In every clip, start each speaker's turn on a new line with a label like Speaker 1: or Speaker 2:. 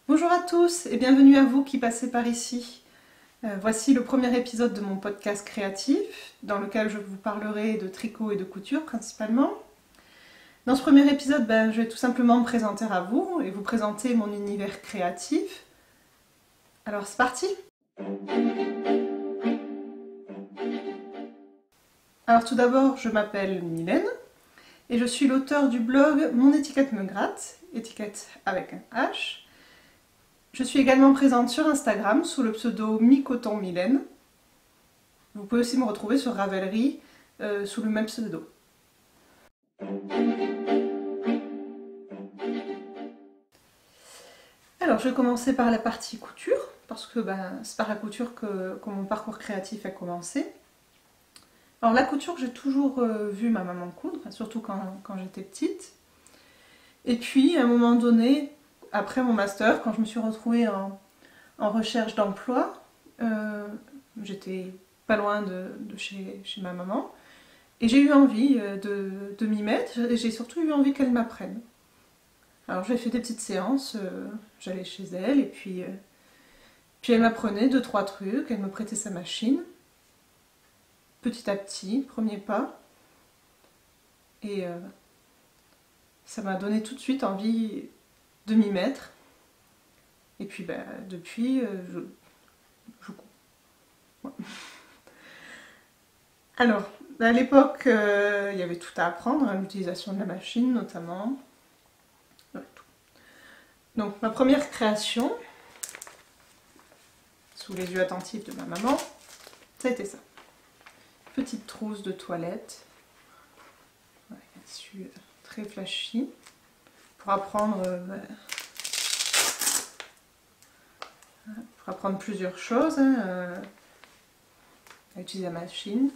Speaker 1: Bonjour à tous et bienvenue à vous qui passez par ici. Voici le premier épisode de mon podcast créatif dans lequel je vous parlerai de tricot et de couture principalement. Dans ce premier épisode, je vais tout simplement me présenter à vous et vous présenter mon univers créatif. Alors c'est parti! Alors tout d'abord, je m'appelle Mylène et je suis l'auteur du blog Mon étiquette me gratte, étiquette avec un H. Je suis également présente sur Instagram sous le pseudo Mi-Coton Mylène. Vous pouvez aussi me retrouver sur Ravelry sous le même pseudo. Alors je vais commencer par la partie couture, parce que c'est par la couture que mon parcours créatif a commencé. Alors la couture, j'ai toujours vu ma maman coudre, surtout quand j'étais petite. Et puis à un moment donné, après mon master, quand je me suis retrouvée en recherche d'emploi, j'étais pas loin de chez ma maman, et j'ai eu envie de m'y mettre, et j'ai surtout eu envie qu'elle m'apprenne. Alors j'ai fait des petites séances, j'allais chez elle, et puis elle m'apprenait 2-3 trucs, elle me prêtait sa machine, petit à petit, premier pas, et ça m'a donné tout de suite envie de m'y mettre. Et puis depuis, je couds. Ouais. Alors, à l'époque, il y avait tout à apprendre, l'utilisation de la machine notamment. Ouais, tout. Donc ma première création, sous les yeux attentifs de ma maman, ça a été ça. Petite trousse de toilette, ouais, un tissu très flashy, pour apprendre plusieurs choses, à utiliser la machine.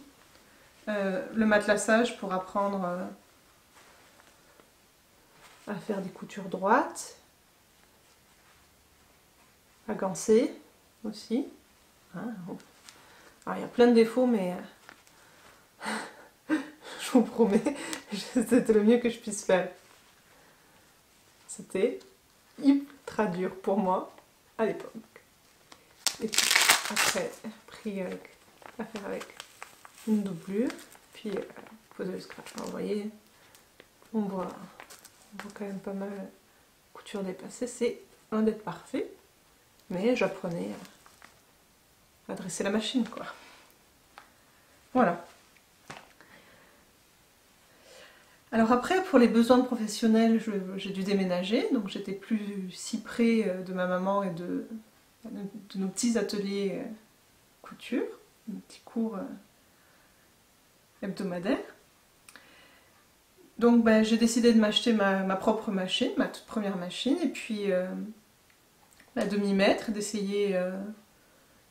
Speaker 1: Le matelassage pour apprendre à faire des coutures droites, à gancer aussi. Alors il y a plein de défauts, mais je vous promets, c'était le mieux que je puisse faire. C'était ultra dur pour moi à l'époque. Et puis après, pris à faire avec une doublure, puis poser le scratch. Alors, vous voyez, on voit quand même pas mal couture dépassée. C'est loin d'être parfait, mais j'apprenais à dresser la machine, quoi. Voilà. Alors après, pour les besoins professionnels, j'ai dû déménager, donc j'étais plus si près de ma maman et de nos petits ateliers couture, nos petits cours hebdomadaires. Donc j'ai décidé de m'acheter ma propre machine, ma toute première machine, et puis de m'y mettre, d'essayer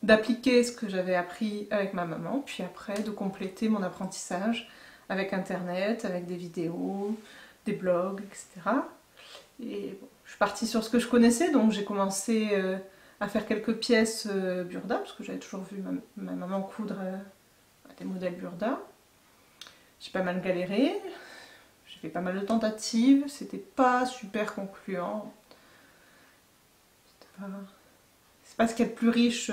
Speaker 1: d'appliquer ce que j'avais appris avec ma maman, puis après de compléter mon apprentissage avec internet, avec des vidéos, des blogs, etc. Et bon, je suis partie sur ce que je connaissais, donc j'ai commencé à faire quelques pièces Burda, parce que j'avais toujours vu ma maman coudre des modèles Burda. J'ai pas mal galéré, j'ai fait pas mal de tentatives, c'était pas super concluant. C'est pas ce qu'il y a de plus riche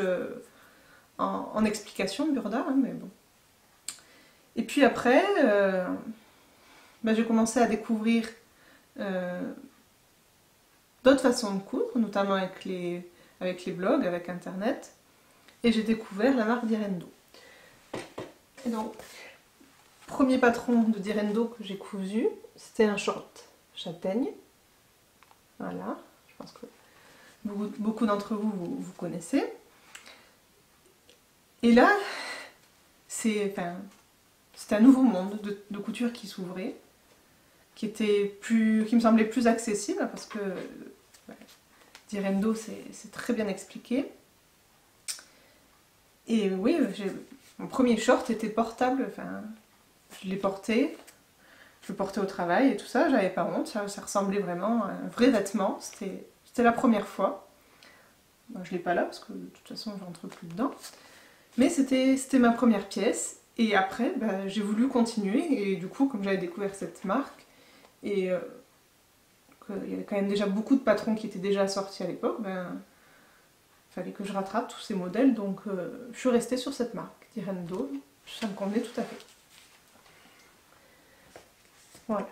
Speaker 1: en explications Burda, hein, mais bon. Et puis après, j'ai commencé à découvrir d'autres façons de coudre, notamment avec les blogs, avec internet, et j'ai découvert la marque Direndo. Et donc, premier patron de Direndo que j'ai cousu, c'était un short châtaigne. Voilà, je pense que beaucoup d'entre vous connaissez. Et là, c'était un nouveau monde de couture qui s'ouvrait, qui me semblait plus accessible, parce que Direndo, c'est très bien expliqué. Et oui, mon premier short était portable, je l'ai porté, je le portais au travail et tout ça, j'avais pas honte, ça ressemblait vraiment à un vrai vêtement, c'était la première fois. Moi, je l'ai pas là, parce que de toute façon, je rentre plus dedans. Mais c'était ma première pièce. Et après, bah, j'ai voulu continuer. Et du coup, comme j'avais découvert cette marque, et qu'il y avait quand même déjà beaucoup de patrons qui étaient déjà sortis à l'époque, ben, il fallait que je rattrape tous ces modèles. Donc je suis restée sur cette marque, Direndo. Ça me convenait tout à fait. Voilà.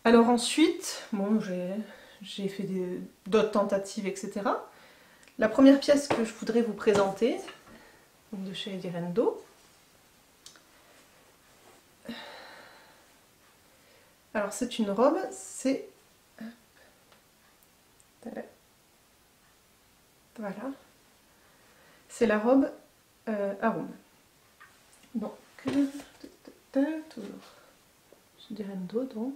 Speaker 1: Alors ensuite, bon, j'ai fait d'autres tentatives, etc. La première pièce que je voudrais vous présenter, donc de chez Direndo. Alors c'est une robe, c'est... Voilà. C'est la robe Arum. Donc, toujours chez Direndo, donc.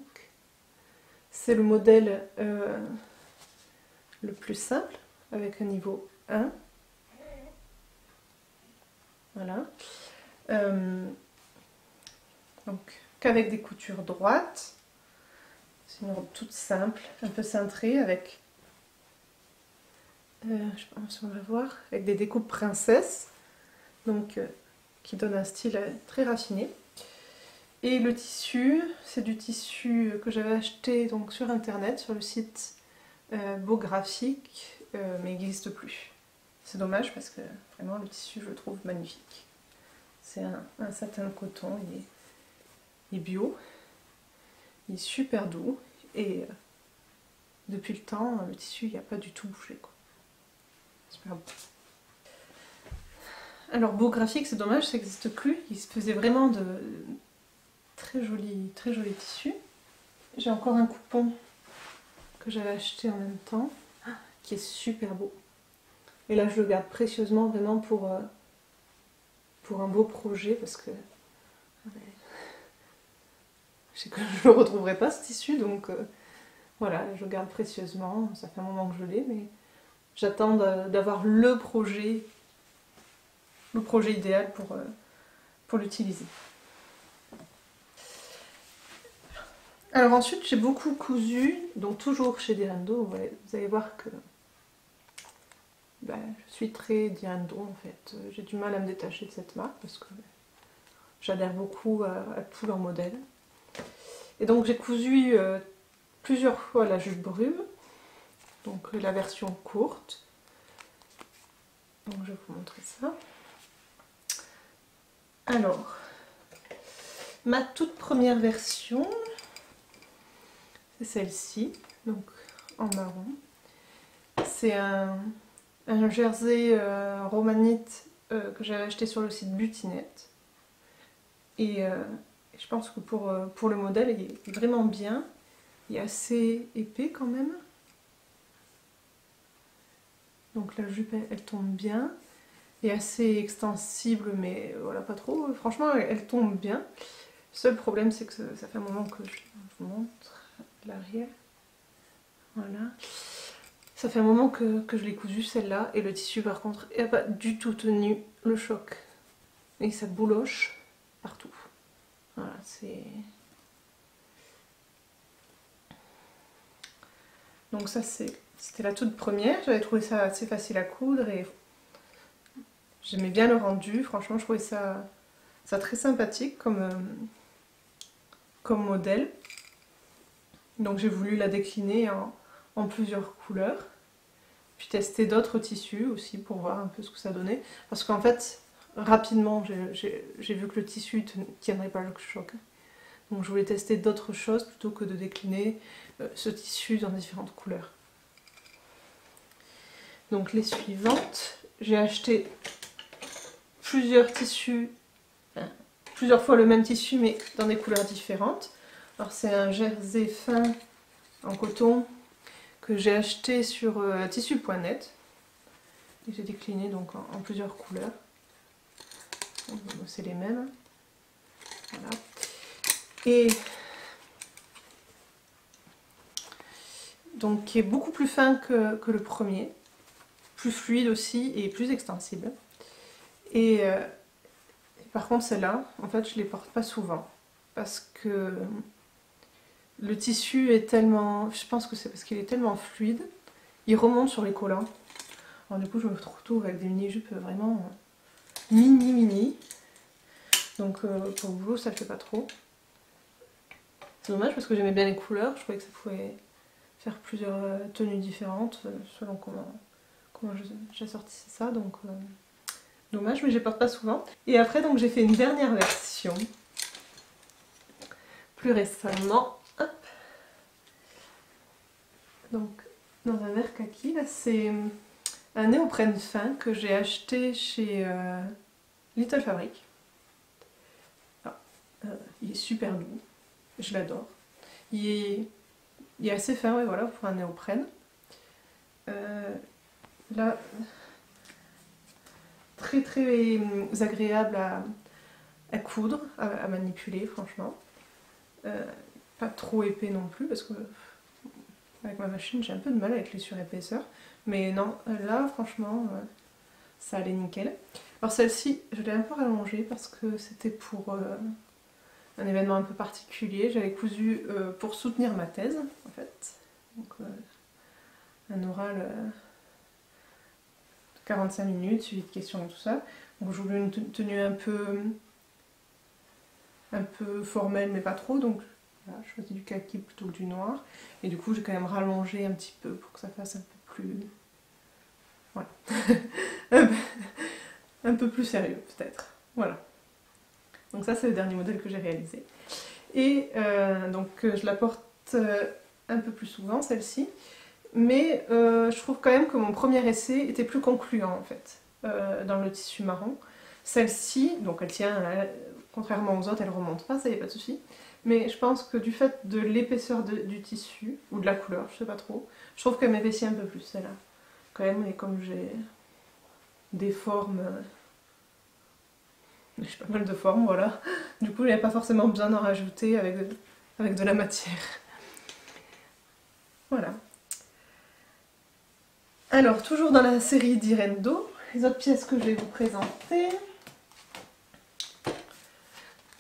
Speaker 1: C'est le modèle le plus simple, avec un niveau 1. Voilà. Donc, qu'avec des coutures droites. C'est une robe toute simple, un peu cintrée, avec, je sais pas si on va voir, avec des découpes princesse, donc qui donne un style très raffiné. Et le tissu, c'est du tissu que j'avais acheté donc sur internet, sur le site Beau Graphique, mais il n'existe plus. C'est dommage parce que vraiment le tissu je le trouve magnifique. C'est un satin de coton, il est bio, il est super doux et depuis le temps le tissu il n'a pas du tout bougé quoi. Super beau. Alors Beau Graphique c'est dommage, ça n'existe plus, il se faisait vraiment de très joli tissu. J'ai encore un coupon que j'avais acheté en même temps, qui est super beau. Et là je le garde précieusement vraiment pour un beau projet parce que je sais que je ne le retrouverai pas ce tissu donc voilà, je le garde précieusement. Ça fait un moment que je l'ai mais j'attends d'avoir le projet idéal pour l'utiliser. Alors ensuite j'ai beaucoup cousu, donc toujours chez Direndo, vous allez voir que je suis très Direndo en fait. J'ai du mal à me détacher de cette marque parce que j'adhère beaucoup à tous leurs modèles. Et donc j'ai cousu plusieurs fois la jupe brume, donc la version courte. Donc je vais vous montrer ça. Alors, ma toute première version, c'est celle-ci, donc en marron. C'est un jersey romanite que j'avais acheté sur le site Butinette. Et je pense que pour le modèle, il est vraiment bien. Il est assez épais quand même. Donc la jupe, elle tombe bien. Elle est assez extensible, mais voilà, pas trop. Franchement, elle tombe bien. Le seul problème, c'est que ça fait un moment que je vous montre l'arrière. Voilà. Ça fait un moment que je l'ai cousue celle-là. Et le tissu, par contre, n'a pas du tout tenu le choc. Et ça bouloche partout. Voilà, c'est... Donc ça, c'était la toute première. J'avais trouvé ça assez facile à coudre et j'aimais bien le rendu. Franchement, je trouvais ça très sympathique comme modèle. Donc j'ai voulu la décliner en plusieurs couleurs. Puis tester d'autres tissus aussi pour voir un peu ce que ça donnait. Parce qu'en fait, rapidement, j'ai vu que le tissu ne tiendrait pas le choc. Donc je voulais tester d'autres choses plutôt que de décliner ce tissu dans différentes couleurs. Donc les suivantes, j'ai acheté plusieurs tissus, plusieurs fois le même tissu mais dans des couleurs différentes. Alors c'est un jersey fin en coton que j'ai acheté sur tissu.net. Et j'ai décliné donc en plusieurs couleurs. C'est les mêmes. Voilà. Et donc qui est beaucoup plus fin que le premier, plus fluide aussi et plus extensible. Et par contre celle-là, en fait je les porte pas souvent parce que le tissu est tellement, je pense que c'est parce qu'il est tellement fluide, il remonte sur les collants. Alors du coup je me retrouve avec des mini-jupes vraiment mini. Donc pour le boulot ça le fait pas trop. C'est dommage parce que j'aimais bien les couleurs, je trouvais que ça pouvait faire plusieurs tenues différentes selon comment j'assortissais ça, donc dommage, mais je les porte pas souvent. Et après donc j'ai fait une dernière version, plus récemment, hop. Donc dans un verre kaki, là c'est un néoprène fin que j'ai acheté chez Little Fabric. Ah, il est super doux, je l'adore. Il est assez fin, ouais, voilà, pour un néoprène. Là, très agréable à coudre, à manipuler, franchement. Pas trop épais non plus, parce que avec ma machine j'ai un peu de mal avec les surépaisseurs. Mais non, là, franchement, ça allait nickel. Alors celle-ci, je l'ai un peu rallongée parce que c'était pour un événement un peu particulier. J'avais cousu pour soutenir ma thèse, en fait. Donc un oral 45 minutes, suivi de questions et tout ça. Donc je voulais une tenue un peu formelle, mais pas trop. Donc voilà, je choisis du kaki plutôt que du noir. Et du coup, j'ai quand même rallongé un petit peu pour que ça fasse un peu plus... Voilà. un peu plus sérieux, peut-être. Voilà. Donc ça, c'est le dernier modèle que j'ai réalisé. Et donc je la porte un peu plus souvent, celle-ci. Mais je trouve quand même que mon premier essai était plus concluant, en fait, dans le tissu marron. Celle-ci, donc elle tient, contrairement aux autres, elle remonte pas, ça y est, pas de souci. Mais je pense que du fait de l'épaisseur du tissu, ou de la couleur, je sais pas trop, je trouve qu'elle m'épaissit un peu plus, celle-là. Quand même, et comme j'ai des formes... j'ai pas mal de formes, voilà. Du coup, il n'y a pas forcément besoin d'en rajouter avec de la matière. Voilà. Alors, toujours dans la série d'Irène Do, les autres pièces que je vais vous présenter.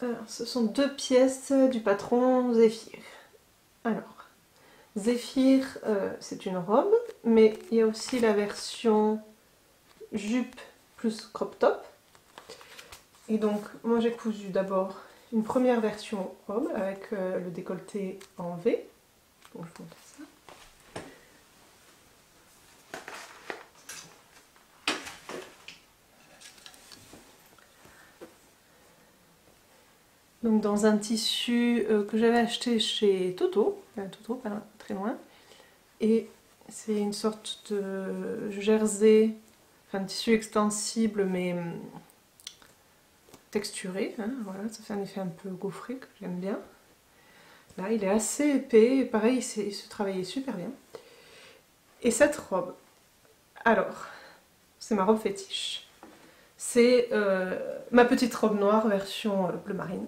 Speaker 1: Alors, ce sont deux pièces du patron Zéphyr. Alors, Zéphyr, c'est une robe, mais il y a aussi la version jupe plus crop top. Et donc, moi j'ai cousu d'abord une première version robe avec le décolleté en V. Donc, je vous montre ça. Donc dans un tissu que j'avais acheté chez Toto, Toto pas très loin, et c'est une sorte de jersey, enfin tissu extensible mais texturé, hein, voilà, ça fait un effet un peu gaufré que j'aime bien. Là il est assez épais, et pareil il se travaillait super bien. Et cette robe, alors, c'est ma robe fétiche. C'est ma petite robe noire version bleu marine.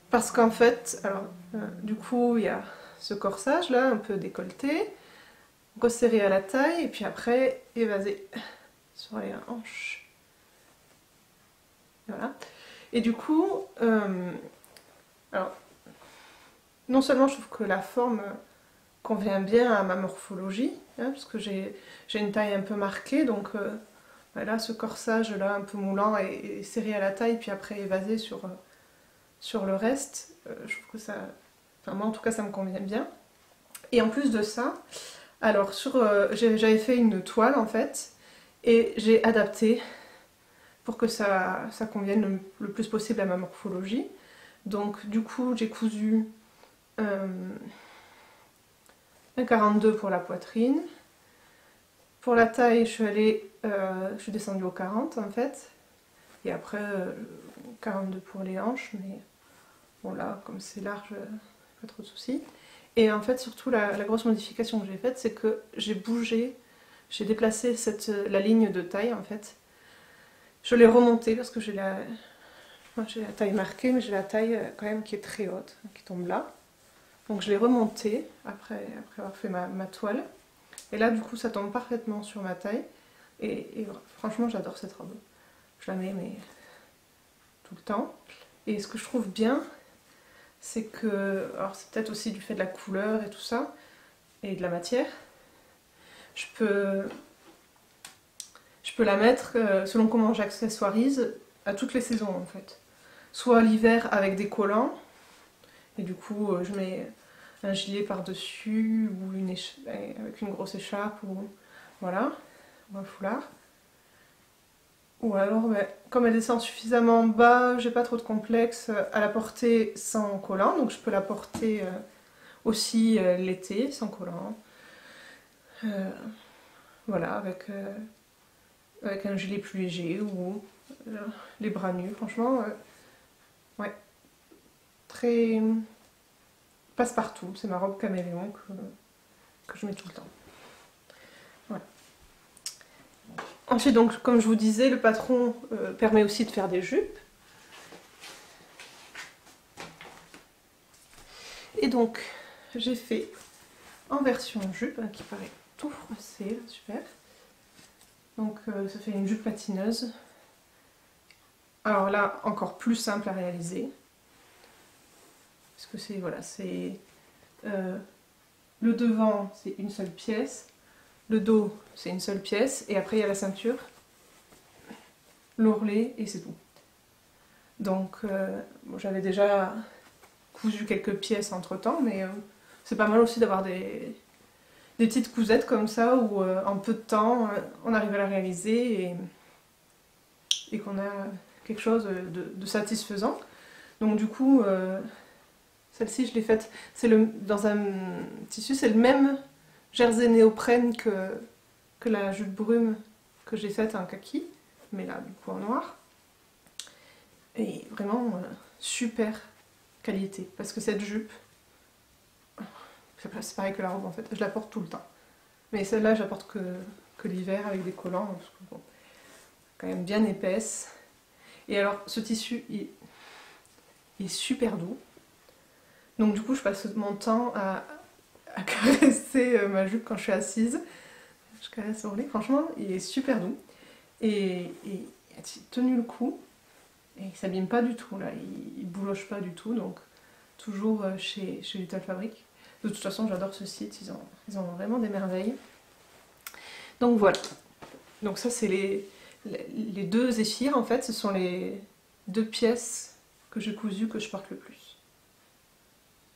Speaker 1: Parce qu'en fait, alors, du coup, il y a ce corsage là, un peu décolleté, resserré à la taille, et puis après, évasé sur les hanches. Voilà. Et du coup, alors, non seulement je trouve que la forme convient bien à ma morphologie, hein, parce que j'ai une taille un peu marquée, donc voilà, ce corsage là, un peu moulant et serré à la taille, puis après évasé sur le reste, je trouve que ça... Enfin moi en tout cas ça me convient bien. Et en plus de ça, alors j'avais fait une toile en fait, et j'ai adapté pour que ça convienne le plus possible à ma morphologie. Donc du coup j'ai cousu un 42 pour la poitrine. Pour la taille je suis descendue au 40 en fait. Et après 42 pour les hanches, mais bon là comme c'est large, pas trop de soucis. Et en fait surtout la grosse modification que j'ai faite, c'est que j'ai déplacé la ligne de taille en fait. Je l'ai remontée parce que j'ai la taille marquée, mais j'ai la taille quand même qui est très haute, qui tombe là. Donc je l'ai remontée après avoir fait ma toile. Et là du coup ça tombe parfaitement sur ma taille. Et franchement j'adore cette robe. Je la mets mais tout le temps. Et ce que je trouve bien, c'est que, alors c'est peut-être aussi du fait de la couleur et tout ça, et de la matière, je peux la mettre selon comment j'accessoirise à toutes les saisons en fait. Soit l'hiver avec des collants, et du coup je mets un gilet par-dessus, ou avec une grosse écharpe, ou voilà, ou un foulard. Ou alors, comme elle descend suffisamment bas, j'ai pas trop de complexe à la porter sans collant, donc je peux la porter aussi l'été sans collant. Voilà, avec un gilet plus léger ou les bras nus, franchement, ouais, très passe-partout. C'est ma robe caméléon que je mets tout le temps. Voilà. Ensuite, donc, comme je vous disais, le patron permet aussi de faire des jupes. Et donc, j'ai fait en version jupe, qui paraît tout froissé, super. Donc, ça fait une jupe patineuse. Alors là, encore plus simple à réaliser. Parce que c'est, voilà, c'est... le devant, c'est une seule pièce. Le dos, c'est une seule pièce. Et après, il y a la ceinture, l'ourlet, et c'est tout. Donc, bon, j'avais déjà cousu quelques pièces entre-temps, mais c'est pas mal aussi d'avoir des petites cousettes comme ça, où en peu de temps, on arrive à la réaliser et qu'on a quelque chose de satisfaisant. Donc du coup, celle-ci, je l'ai faite, dans un tissu, c'est le même jersey néoprène que la jupe brume que j'ai faite en kaki, mais là, du coup, en noir. Et vraiment, super qualité, parce que cette jupe, c'est pareil que la robe en fait, je la porte tout le temps. Mais celle-là, je la porte que l'hiver avec des collants, parce que bon, quand même bien épaisse. Et alors, ce tissu, il est super doux. Donc du coup, je passe mon temps à caresser ma jupe quand je suis assise. Je caresse l'ourlet, franchement, il est super doux. Et il a tenu le coup. Et il s'abîme pas du tout, là, il bouloche pas du tout, donc toujours chez Little Fabric. De toute façon, j'adore ce site, ils ont vraiment des merveilles. Donc voilà. Donc ça, c'est les deux zéphyrs, en fait, ce sont les deux pièces que j'ai cousues que je porte le plus.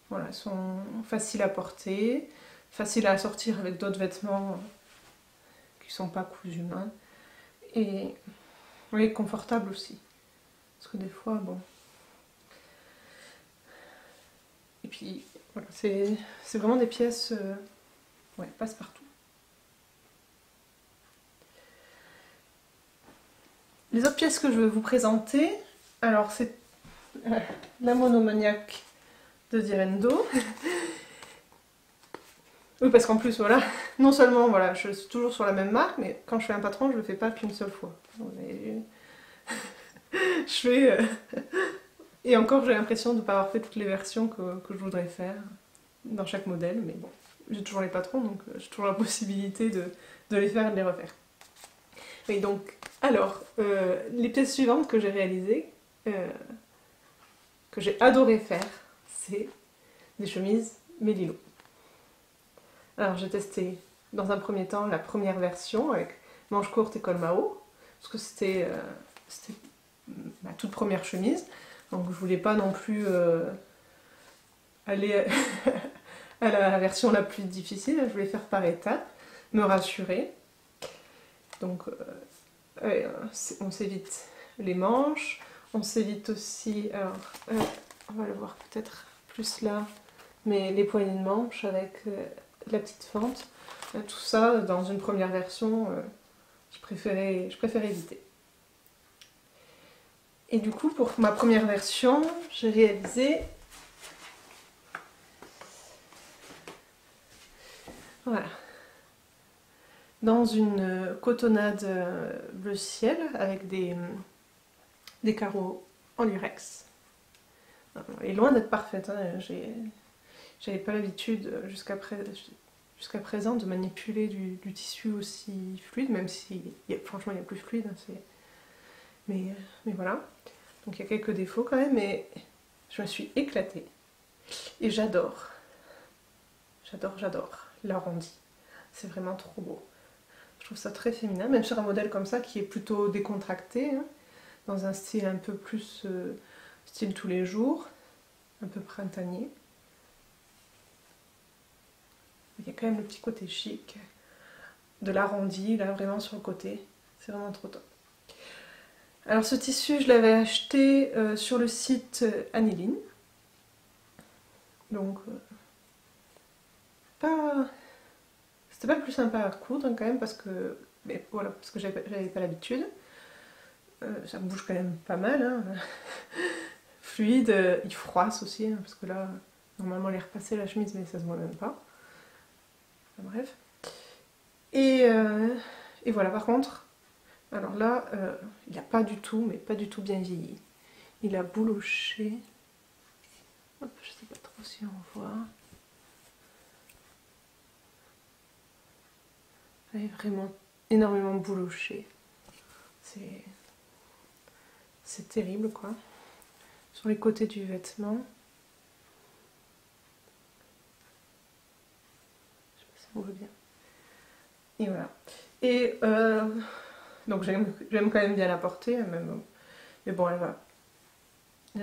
Speaker 1: Voilà, elles sont faciles à porter, faciles à assortir avec d'autres vêtements qui sont pas cousus main. Et oui, confortables aussi. Parce que des fois, bon... Et puis, voilà, c'est vraiment des pièces, ouais, passe-partout. Les autres pièces que je vais vous présenter, alors c'est la monomaniaque de Direndo. Oui, parce qu'en plus, voilà, non seulement, voilà, je suis toujours sur la même marque, mais quand je fais un patron, je le fais pas qu'une seule fois. Je fais... Et encore, j'ai l'impression de ne pas avoir fait toutes les versions que je voudrais faire dans chaque modèle, mais bon, j'ai toujours les patrons, donc j'ai toujours la possibilité de les faire et de les refaire. Et donc, alors, les pièces suivantes que j'ai réalisées, que j'ai adoré faire, c'est des chemises Mélilo. Alors, j'ai testé dans un premier temps la première version avec manches courtes et col Mao, parce que c'était ma toute première chemise. Donc je voulais pas non plus aller à la version la plus difficile, je voulais faire par étapes, me rassurer. Donc on s'évite les manches, on s'évite aussi, alors on va le voir peut-être plus là, mais les poignées de manches avec la petite fente. Tout ça, dans une première version, je préférais éviter. Et du coup, pour ma première version, j'ai réalisé... Voilà. Dans une cotonnade bleu ciel, avec des carreaux en lurex. Elle est loin d'être parfaite, hein. J'avais pas l'habitude jusqu'à présent de manipuler du tissu aussi fluide, même si franchement il y a plus fluide, hein, mais voilà. Donc il y a quelques défauts quand même, mais je me suis éclatée. Et j'adore l'arrondi. C'est vraiment trop beau. trouve ça très féminin, même sur un modèle comme ça qui est plutôt décontracté, hein, dans un style un peu plus style tous les jours, un peu printanier. Il y a quand même le petit côté chic, de l'arrondi là vraiment sur le côté, c'est vraiment trop top. Alors ce tissu je l'avais acheté sur le site Anneline, donc c'était pas le plus sympa à coudre quand même parce que, mais voilà, parce que j'avais pas l'habitude. Ça bouge quand même pas mal, hein. Fluide, il froisse aussi, hein, parce que là, normalement elle est repassée la chemise, mais ça se voit même pas. Enfin, bref. Et voilà, par contre, alors là, il n'a pas du tout, mais pas du tout bien vieilli. Il a bouloché. Hop, je sais pas trop si on voit. Il est vraiment énormément bouloché. C'est terrible quoi. Sur les côtés du vêtement. Je sais pas si on voit bien. Et voilà. Et donc j'aime quand même bien la porter, même, mais bon, elle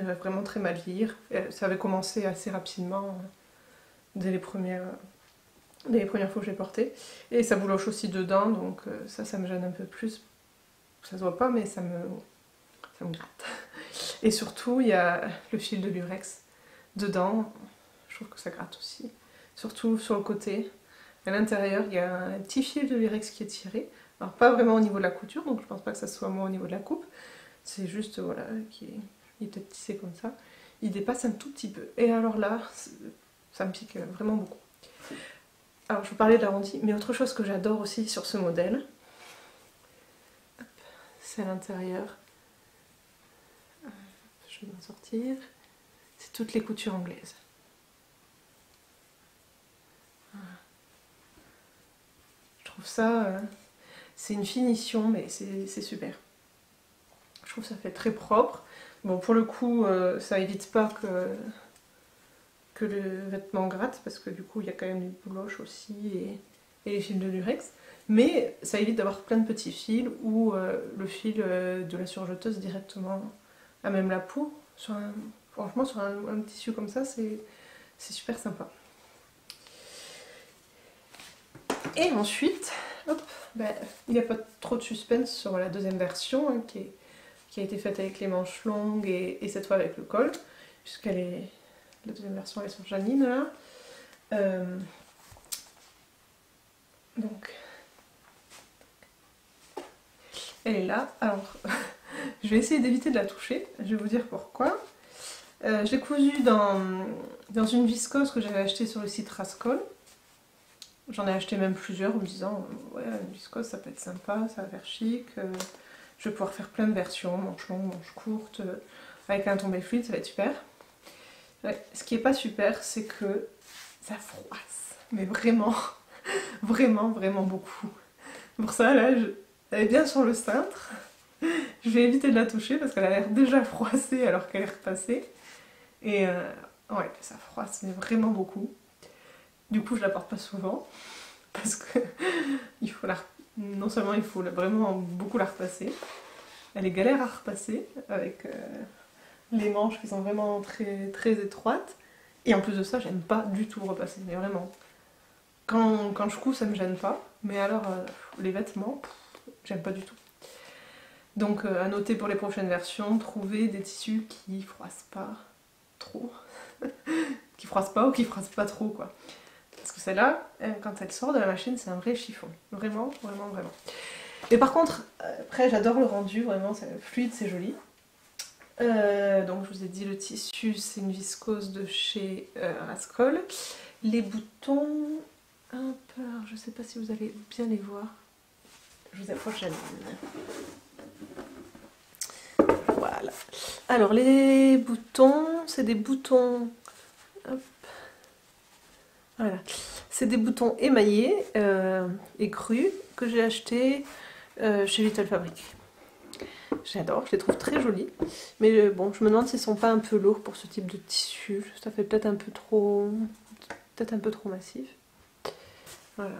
Speaker 1: va vraiment très mal vieillir. Ça avait commencé assez rapidement, dès les premières fois que je l'ai portée. Et ça bouloche aussi dedans, donc ça me gêne un peu plus. Ça se voit pas, mais ça me gratte. Et surtout, il y a le fil de lurex dedans. Je trouve que ça gratte aussi. Surtout sur le côté. À l'intérieur, il y a un petit fil de lurex qui est tiré. Alors pas vraiment au niveau de la couture, donc je pense pas que ça soit moi au niveau de la coupe. C'est juste, voilà, il est peut-être tissé comme ça. Il dépasse un tout petit peu. Et alors là, ça me pique vraiment beaucoup. Alors je vous parlais de l'arrondi, mais autre chose que j'adore aussi sur ce modèle, c'est à l'intérieur. Je vais m'en sortir. C'est toutes les coutures anglaises. Voilà. Je trouve ça, c'est une finition, mais c'est super. Je trouve que ça fait très propre. Bon, pour le coup, ça évite pas que le vêtement gratte, parce que du coup, il y a quand même des bouloches aussi et les fils de lurex. Mais ça évite d'avoir plein de petits fils ou le fil de la surjeteuse directement à même la peau. Franchement, sur un tissu comme ça, c'est super sympa. Et ensuite, hop, ben, il n'y a pas trop de suspense sur la deuxième version, hein, qui a été faite avec les manches longues et cette fois avec le col, puisqu'elle est... La deuxième version elle est sur Janine là. Donc, elle est là. Alors, je vais essayer d'éviter de la toucher. Je vais vous dire pourquoi. Je l'ai cousue dans une viscose que j'avais achetée sur le site Rascol. J'en ai acheté même plusieurs en me disant ouais, une viscose ça peut être sympa, ça va faire chic. Je vais pouvoir faire plein de versions, manches longues, manches courtes, avec un tombé fluide, ça va être super. Ouais, ce qui est pas super, c'est que ça froisse. Mais vraiment, vraiment, vraiment beaucoup. Pour ça, là, elle est bien sur le cintre. Je vais éviter de la toucher parce qu'elle a l'air déjà froissée alors qu'elle est repassée. Et ouais, ça froisse, mais vraiment beaucoup. Du coup, je la porte pas souvent parce que il faut non seulement il faut vraiment beaucoup la repasser, elle est galère à repasser avec les manches qui sont vraiment très, très étroites. Et en plus de ça, j'aime pas du tout repasser, mais vraiment. Quand je couds, ça me gêne pas, mais alors les vêtements, j'aime pas du tout. Donc à noter pour les prochaines versions, trouver des tissus qui froissent pas trop. Qui froissent pas ou qui froissent pas trop, quoi. Parce que celle-là, quand elle sort de la machine, c'est un vrai chiffon. Vraiment, vraiment, vraiment. Et par contre, après, j'adore le rendu, vraiment, c'est fluide, c'est joli. Donc je vous ai dit, le tissu, c'est une viscose de chez Rascol. Les boutons, un peu, je sais pas si vous allez bien les voir. Je vous approche la ligne. Voilà. Alors les boutons, c'est des boutons... Hop. Voilà. C'est des boutons émaillés et crus que j'ai achetés chez Little Fabric. J'adore, je les trouve très jolis. Mais bon, je me demande s'ils sont pas un peu lourds pour ce type de tissu. Ça fait peut-être un peu trop massif. Voilà.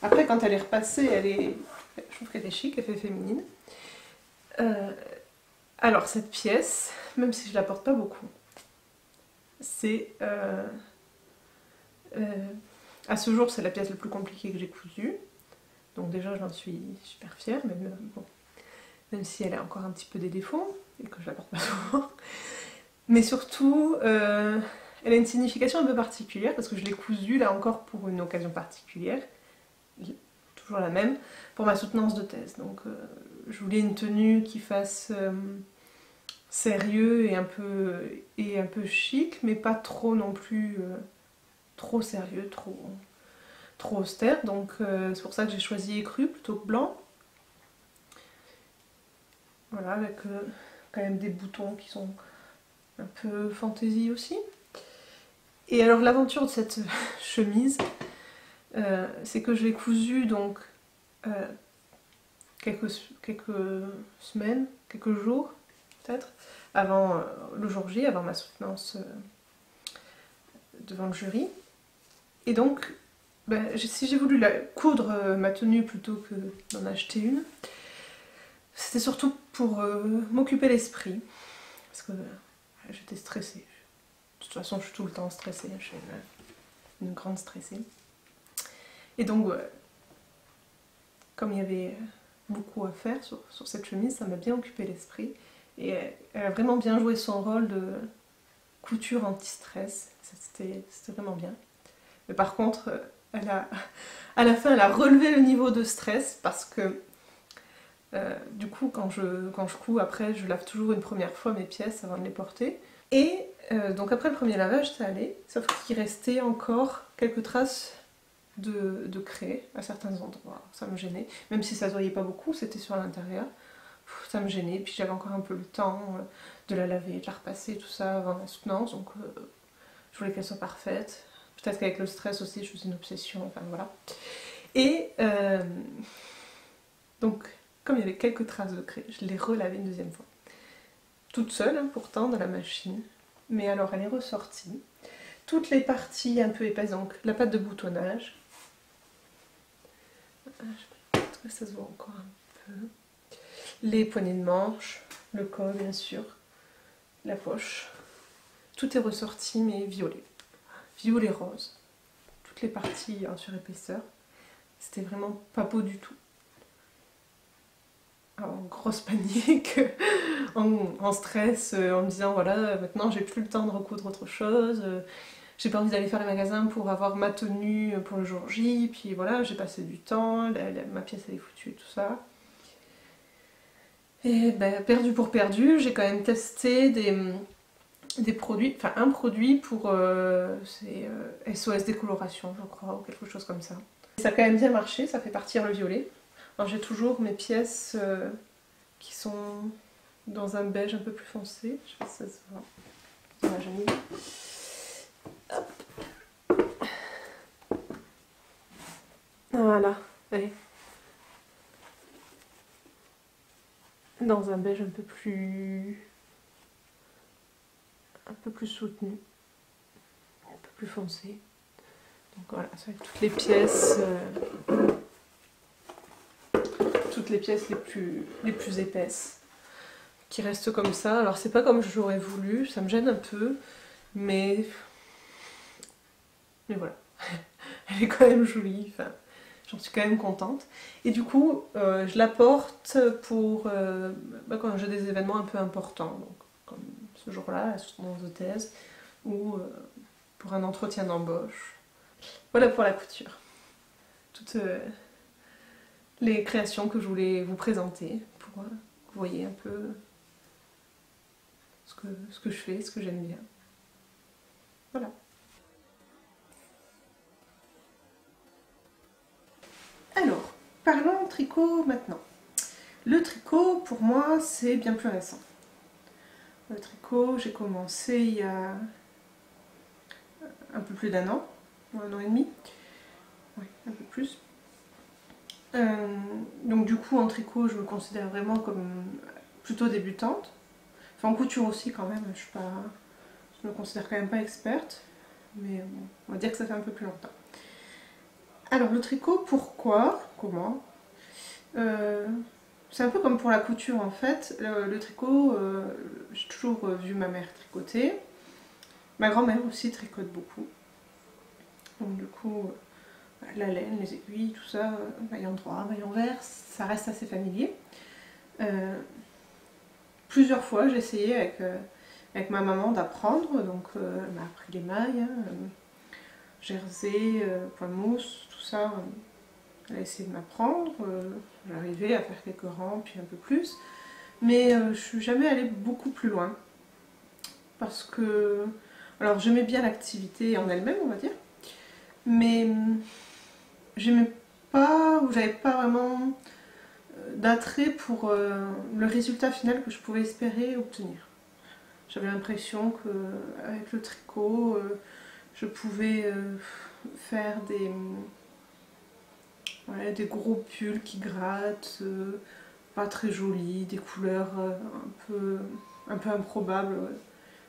Speaker 1: Après, quand elle est repassée, je trouve qu'elle est chic, elle fait féminine. Alors, cette pièce, même si je la porte pas beaucoup, c'est... à ce jour, c'est la pièce la plus compliquée que j'ai cousue. Donc déjà, j'en suis super fière, même si elle a encore un petit peu des défauts, et que je la porte pas souvent. Mais surtout, elle a une signification un peu particulière, parce que je l'ai cousue, là encore, pour une occasion particulière. Toujours la même, pour ma soutenance de thèse. Donc je voulais une tenue qui fasse sérieux et un peu chic, mais pas trop non plus trop sérieux, trop austère. Donc c'est pour ça que j'ai choisi écru plutôt que blanc. Voilà, avec quand même des boutons qui sont un peu fantaisie aussi. Et alors l'aventure de cette chemise, c'est que je l'ai cousue donc quelques semaines, quelques jours peut-être, avant le jour J, avant ma soutenance devant le jury. Et donc, si j'ai voulu coudre ma tenue plutôt que d'en acheter une, c'était surtout pour m'occuper l'esprit, parce que j'étais stressée. De toute façon, je suis tout le temps stressée, je suis une grande stressée. Et donc, comme il y avait beaucoup à faire sur cette chemise, ça m'a bien occupé l'esprit. Et elle a vraiment bien joué son rôle de couture anti-stress. C'était vraiment bien. Mais par contre, à la fin, elle a relevé le niveau de stress parce que du coup, quand je couds, après, je lave toujours une première fois mes pièces avant de les porter. Et donc après le premier lavage, ça allait, sauf qu'il restait encore quelques traces de craie à certains endroits. Ça me gênait, même si ça se voyait pas beaucoup, c'était sur l'intérieur. Ça me gênait, puis j'avais encore un peu le temps de la laver, de la repasser, tout ça avant la soutenance, donc je voulais qu'elle soit parfaite. Peut-être qu'avec le stress aussi, je faisais une obsession, enfin voilà. Et donc, comme il y avait quelques traces de craie, je l'ai relavée une deuxième fois. Toute seule, hein, pourtant, dans la machine. Mais alors, elle est ressortie. Toutes les parties un peu épaisses, donc la pâte de boutonnage. Peut-être que ça se voit encore un peu. Les poignées de manche, le col, bien sûr, la poche. Tout est ressorti, mais violet. Violet rose. Toutes les parties en surépaisseur. C'était vraiment pas beau du tout. En grosse panique, en stress, en me disant voilà, maintenant j'ai plus le temps de recoudre autre chose, j'ai pas envie d'aller faire les magasins pour avoir ma tenue pour le jour J, puis voilà, j'ai passé du temps, ma pièce elle est foutue et tout ça. Et perdu pour perdu, j'ai quand même testé des produits, enfin un produit pour c'est SOS décoloration je crois, ou quelque chose comme ça. Ça a quand même bien marché, ça fait partir le violet. Alors j'ai toujours mes pièces qui sont dans un beige un peu plus foncé, je sais pas si ça se voit. Voilà, j'ai mis. Hop. Voilà, allez. Dans un beige un peu plus soutenu, un peu plus foncé. Donc voilà, ça avec toutes les pièces les plus épaisses qui restent comme ça. Alors c'est pas comme j'aurais voulu, ça me gêne un peu, mais voilà. Elle est quand même jolie, enfin, j'en suis quand même contente. Et du coup, je la porte pour quand j'ai des événements un peu importants, donc, comme ce jour-là, la soutenance de thèse, ou pour un entretien d'embauche. Voilà pour la couture. Toutes les créations que je voulais vous présenter, pour que vous voyez un peu ce que je fais, ce que j'aime bien. Voilà. Alors, parlons tricot maintenant. Le tricot, pour moi, c'est bien plus récent. Le tricot, j'ai commencé il y a un peu plus d'un an et demi. Oui, un peu plus. Donc du coup, en tricot, je me considère vraiment comme plutôt débutante. Enfin, en couture aussi quand même, je me considère quand même pas experte. Mais bon, on va dire que ça fait un peu plus longtemps. Alors le tricot, pourquoi? Comment? C'est un peu comme pour la couture en fait. Le tricot, j'ai toujours vu ma mère tricoter. Ma grand-mère aussi tricote beaucoup. Donc du coup, la laine, les aiguilles, tout ça, maille droit, maille envers, ça reste assez familier. Plusieurs fois j'ai essayé avec ma maman d'apprendre, donc elle m'a appris les mailles, jersey, point mousse, tout ça. Elle a essayé de m'apprendre, j'arrivais à faire quelques rangs, puis un peu plus. Mais je suis jamais allée beaucoup plus loin. Parce que... Alors j'aimais bien l'activité en elle-même, on va dire. Mais j'aimais pas, ou j'avais pas vraiment d'attrait pour le résultat final que je pouvais espérer obtenir. J'avais l'impression que avec le tricot, je pouvais faire des gros pulls qui grattent, pas très jolis, des couleurs un peu improbables,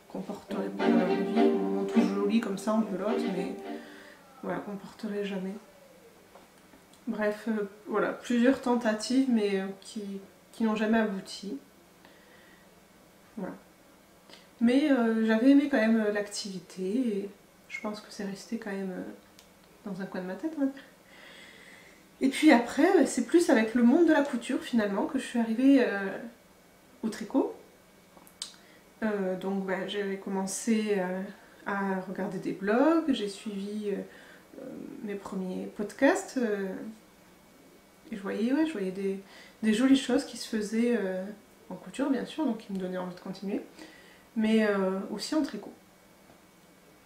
Speaker 1: qu'on porterait pas dans la vraie vie. On trouve joli comme ça en pelote, mais voilà, qu'on porterait jamais. Bref, voilà, plusieurs tentatives, mais qui n'ont jamais abouti. Voilà. Mais j'avais aimé quand même l'activité, et je pense que c'est resté quand même dans un coin de ma tête, on va dire. Et puis après, c'est plus avec le monde de la couture finalement que je suis arrivée au tricot. Donc j'avais commencé à regarder des blogs, j'ai suivi mes premiers podcasts et je voyais des jolies choses qui se faisaient en couture bien sûr, donc qui me donnaient envie de continuer, mais aussi en tricot.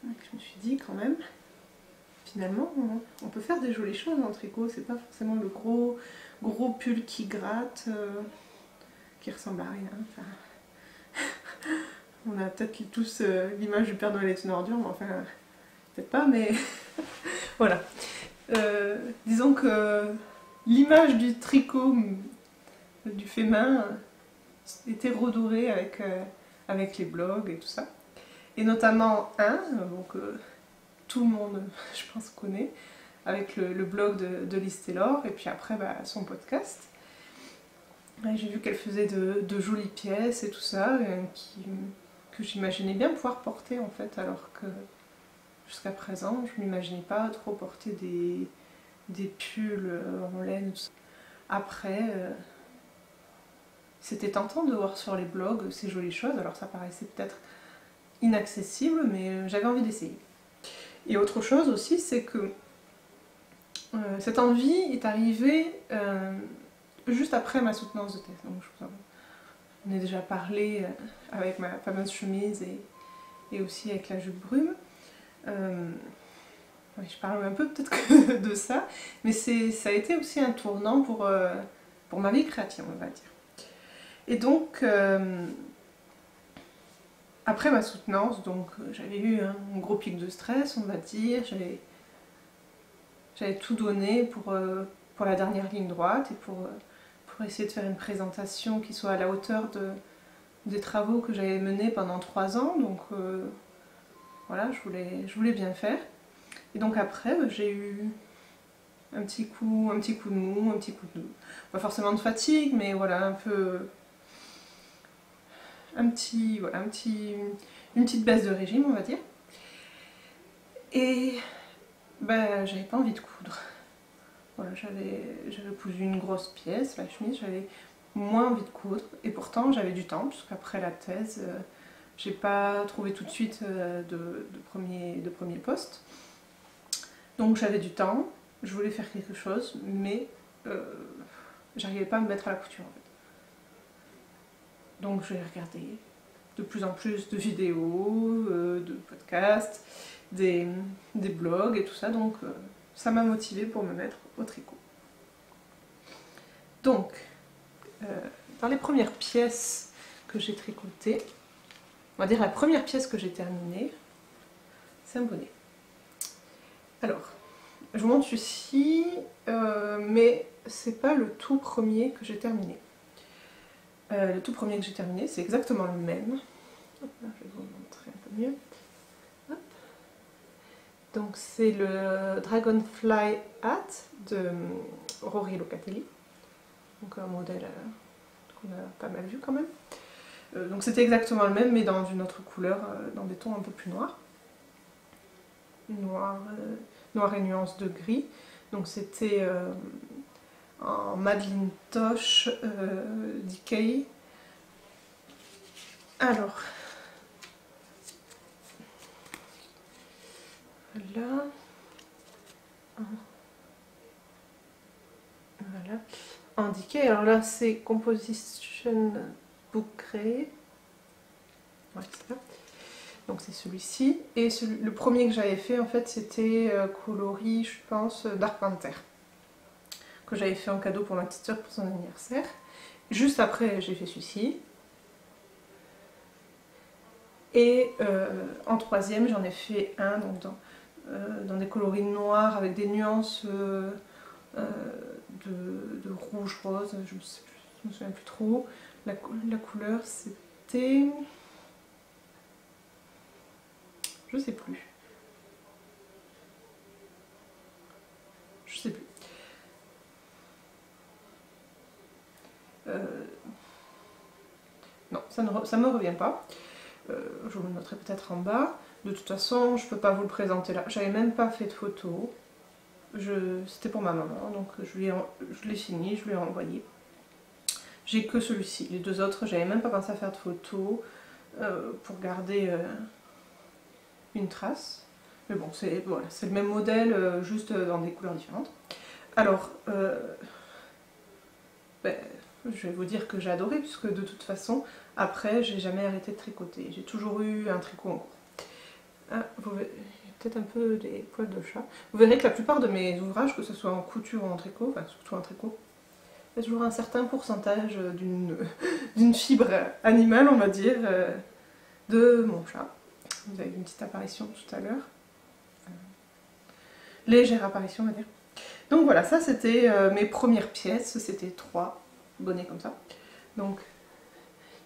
Speaker 1: Donc, je me suis dit quand même, finalement on peut faire des jolies choses en tricot, c'est pas forcément le gros pull qui gratte, qui ressemble à rien. Enfin, on a peut-être tous l'image du Père Noël est une ordure, mais enfin, peut-être pas, mais voilà. Disons que l'image du tricot, du fait main, était redorée avec les blogs et tout ça. Et notamment donc tout le monde, je pense, connaît, avec le blog de Liz Taylor, et puis après son podcast. J'ai vu qu'elle faisait de jolies pièces et tout ça, que j'imaginais bien pouvoir porter en fait, alors que jusqu'à présent je m'imaginais pas trop porter des pulls en laine. Tout ça. Après, c'était tentant de voir sur les blogs ces jolies choses, alors ça paraissait peut-être inaccessible, mais j'avais envie d'essayer. Et autre chose aussi, c'est que cette envie est arrivée juste après ma soutenance de thèse. Donc, on a déjà parlé avec ma fameuse chemise et aussi avec la jupe brume. Je parle un peu peut-être que de ça, mais ça a été aussi un tournant pour ma vie créative, on va dire. Et donc, après ma soutenance, donc j'avais eu un gros pic de stress, on va dire, j'avais tout donné pour la dernière ligne droite et pour essayer de faire une présentation qui soit à la hauteur des travaux que j'avais menés pendant 3 ans, donc voilà, je voulais bien faire. Et donc après, j'ai eu un petit coup de mou, un petit coup de... Pas forcément de fatigue, mais voilà, une petite baisse de régime, on va dire. Et j'avais pas envie de coudre. Voilà, j'avais cousu une grosse pièce, la chemise, j'avais moins envie de coudre, et pourtant j'avais du temps, puisqu'après la thèse, j'ai pas trouvé tout de suite de premier poste. Donc j'avais du temps, je voulais faire quelque chose, mais j'arrivais pas à me mettre à la couture en fait. Donc j'ai regardé de plus en plus de vidéos, de podcasts, des blogs et tout ça, donc ça m'a motivée pour me mettre au tricot. Donc, dans les premières pièces que j'ai tricotées, on va dire la première pièce que j'ai terminée, c'est un bonnet. Alors, je vous montre ici, mais c'est pas le tout premier que j'ai terminé. Le tout premier que j'ai terminé, c'est exactement le même. Hop là, je vais vous montrer un peu mieux. Hop. Donc c'est le Dragonfly Hat de Rory Locatelli. Donc un modèle qu'on a pas mal vu quand même. Donc c'était exactement le même mais dans une autre couleur, dans des tons un peu plus noirs. Noir et nuance de gris. Donc c'était en Madeline Tosh Decay. Alors, voilà. Voilà. En Decay, alors là c'est Composition Book Grey. Ouais, c'est ça. Donc c'est celui-ci. Et le premier que j'avais fait en fait c'était coloris, je pense, Dark Panther. Que j'avais fait en cadeau pour ma petite soeur pour son anniversaire. Juste après j'ai fait celui-ci. Et en troisième j'en ai fait un donc dans des coloris noirs avec des nuances de rouge rose, je me souviens plus trop. La couleur c'était... je sais plus. Je sais plus. Non, ça me revient pas. Je vous le noterai peut-être en bas. De toute façon, je peux pas vous le présenter là. J'avais même pas fait de photo. C'était pour ma maman, donc je l'ai fini, je lui ai envoyé. J'ai que celui-ci. Les deux autres, j'avais même pas pensé à faire de photo pour garder une trace. Mais bon, c'est voilà, le même modèle, juste dans des couleurs différentes. Alors, je vais vous dire que j'ai adoré, puisque de toute façon, après, j'ai jamais arrêté de tricoter. J'ai toujours eu un tricot en cours. Ah, il y a peut-être un peu des poils de chat. Vous verrez que la plupart de mes ouvrages, que ce soit en couture ou en tricot, enfin surtout en tricot, il y a toujours un certain pourcentage d'une fibre animale, on va dire, de mon chat. Vous avez une petite apparition tout à l'heure. Légère apparition, on va dire. Donc voilà, ça c'était mes premières pièces, c'était 3 bonnets comme ça. Donc,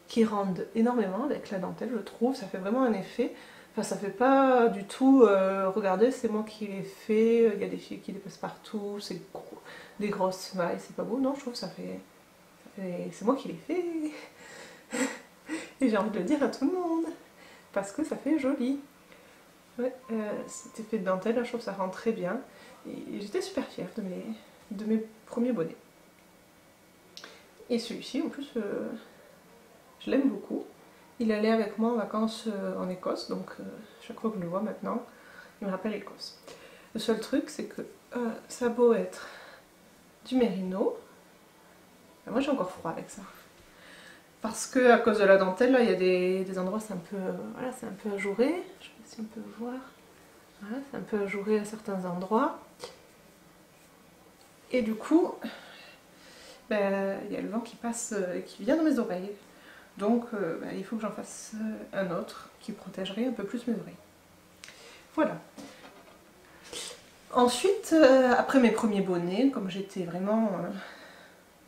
Speaker 1: qui rendent énormément avec la dentelle, je trouve, ça fait vraiment un effet. Enfin, ça fait pas du tout, regardez, c'est moi qui l'ai fait, il y a des fils qui dépassent partout, c'est des grosses mailles, c'est pas beau, non, je trouve que ça fait c'est moi qui l'ai fait. Et j'ai envie de le dire à tout le monde, parce que ça fait joli. Ouais, cet effet de dentelle, là, je trouve que ça rend très bien. Et j'étais super fière de mes premiers bonnets. Et celui-ci, en plus, je l'aime beaucoup. Il allait avec moi en vacances en Écosse, donc chaque fois que je le vois maintenant, il me rappelle l'Écosse. Le seul truc, c'est que ça a beau être du mérino, moi j'ai encore froid avec ça. Parce que à cause de la dentelle, là, il y a des endroits, c'est un peu, voilà, c'est un peu ajouré. Je sais pas si on peut voir. Voilà, c'est un peu ajouré à certains endroits. Et du coup, ben, il y a le vent qui passe, qui vient dans mes oreilles. Donc il faut que j'en fasse un autre qui protégerait un peu plus mes oreilles. Voilà. Ensuite, après mes premiers bonnets, comme j'étais vraiment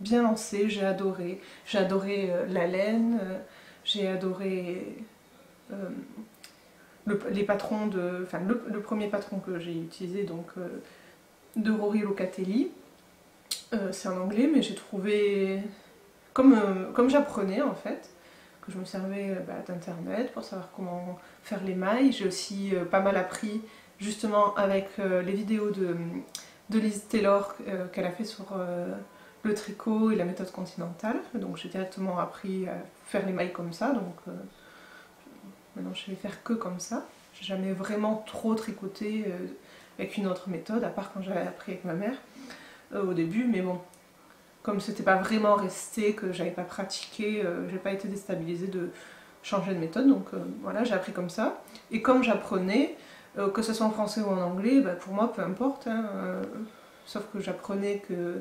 Speaker 1: bien lancée, j'ai adoré. J'ai adoré la laine, j'ai adoré les patrons de... Enfin, le premier patron que j'ai utilisé, donc de Rory Locatelli. C'est en anglais, mais j'ai trouvé... Comme j'apprenais en fait, que je me servais d'internet pour savoir comment faire les mailles. J'ai aussi pas mal appris justement avec les vidéos de Liz Taylor qu'elle a fait sur le tricot et la méthode continentale. Donc j'ai directement appris à faire les mailles comme ça, donc maintenant je vais faire que comme ça. J'ai jamais vraiment trop tricoté avec une autre méthode, à part quand j'avais appris avec ma mère au début, mais bon. Comme c'était pas vraiment resté, que j'avais pas pratiqué, j'ai pas été déstabilisée de changer de méthode, donc voilà, j'ai appris comme ça. Et comme j'apprenais, que ce soit en français ou en anglais, bah, pour moi peu importe, hein, sauf que j'apprenais que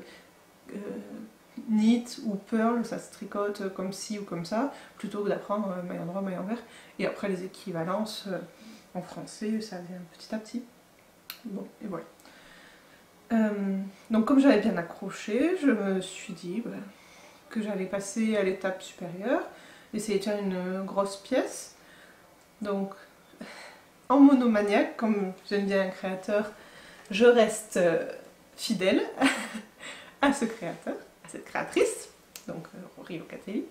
Speaker 1: knit ou pearl, ça se tricote comme ci ou comme ça, plutôt que d'apprendre maille endroit, maille envers. Et après les équivalences en français, ça vient petit à petit. Bon, et voilà. Donc comme j'avais bien accroché, je me suis dit que j'allais passer à l'étape supérieure, essayer de faire une grosse pièce. Donc en monomaniaque, comme j'aime bien un créateur, je reste fidèle à ce créateur, à cette créatrice, donc Rory Locatelli.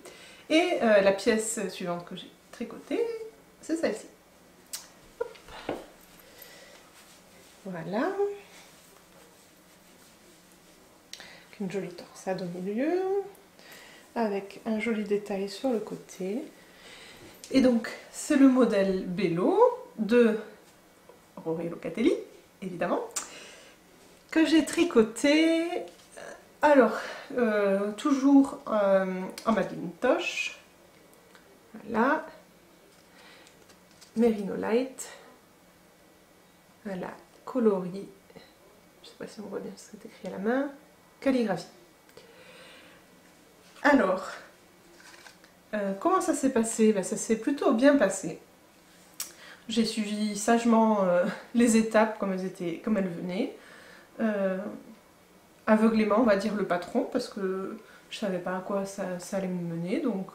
Speaker 1: Et la pièce suivante que j'ai tricotée, c'est celle-ci. Voilà. Une jolie torsade au milieu, avec un joli détail sur le côté. Et donc, c'est le modèle Bello de Rory Locatelli, évidemment, que j'ai tricoté, alors, toujours en Macintosh, voilà, Merino Light, voilà, coloris, je ne sais pas si on voit bien ce qui est écrit à la main, calligraphie. Alors, comment ça s'est passé? Ça s'est plutôt bien passé. J'ai suivi sagement les étapes comme elles venaient. Aveuglément, on va dire, le patron, parce que je savais pas à quoi ça allait me mener, donc